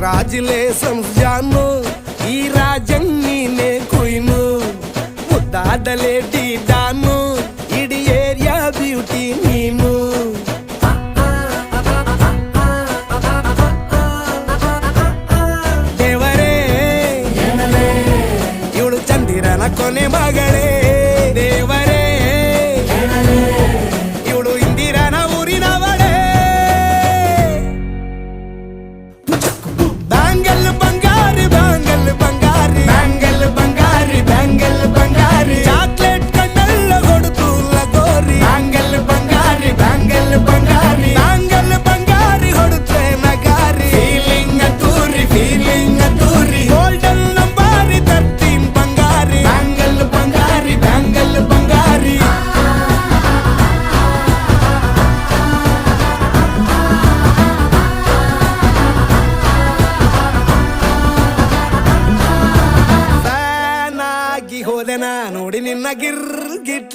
Congratulations ಜಾನು, ಈ ರಾಜಂಗ್ ನೀನೆ ಕುಯ್ನು, ಮುದ್ದಾದ ಲೇಡಿ ಡಾನು, ಇಡೀ ಏರಿಯಾ ಬ್ಯೂಟಿ ನೀನು. ದೇವರೇ ಇವಳು ಚಂದಿರನ ಕೊನೆ ಮಗಳೇ, ದೇವರೇ ಇವಳು ಇಂದಿರನ ಊರಿನವಳೇ. ಬ್ಯಾಂಗಲ್ ಬಂಗಾರಿ ಬ್ಯಾಂಗಲ್ ಬಂಗಾರಿ ಬ್ಯಾಂಗಲ್ ಬಂಗಾರಿ ಬ್ಯಾಂಗಲ್ ಬಂಗಾರಿ, ಚಾಕ್ಲೇಟ್ ಕಣ್ಣೆಲ್ಲ ಹೊಡೆದು ಲಗೋರಿ. ಬ್ಯಾಂಗಲ್ ಬಂಗಾರಿ ಬ್ಯಾಂಗಲ್ ಬಂಗಾರಿ ಬ್ಯಾಂಗಲ್ ಬಂಗಾರಿ ಹೊಡೆದ್ರೆ ನಗಾರಿ. ಫೀಲಿಂಗ್ ಅದ್ದೂರಿ ಗೋಲ್ಡನ್ ನಂಬಾರಿ 13 ಬಂಗಾರಿ. ಬ್ಯಾಂಗಲ್ ಬಂಗಾರಿ ಬ್ಯಾಂಗಲ್ ಬಂಗಾರಿ. ಫ್ಯಾನ್ ಆಗಿ ಹೋದೆನಾ ನೋಡಿ ನಿನ್ನ ಗಿರ್ಗಿಟ್.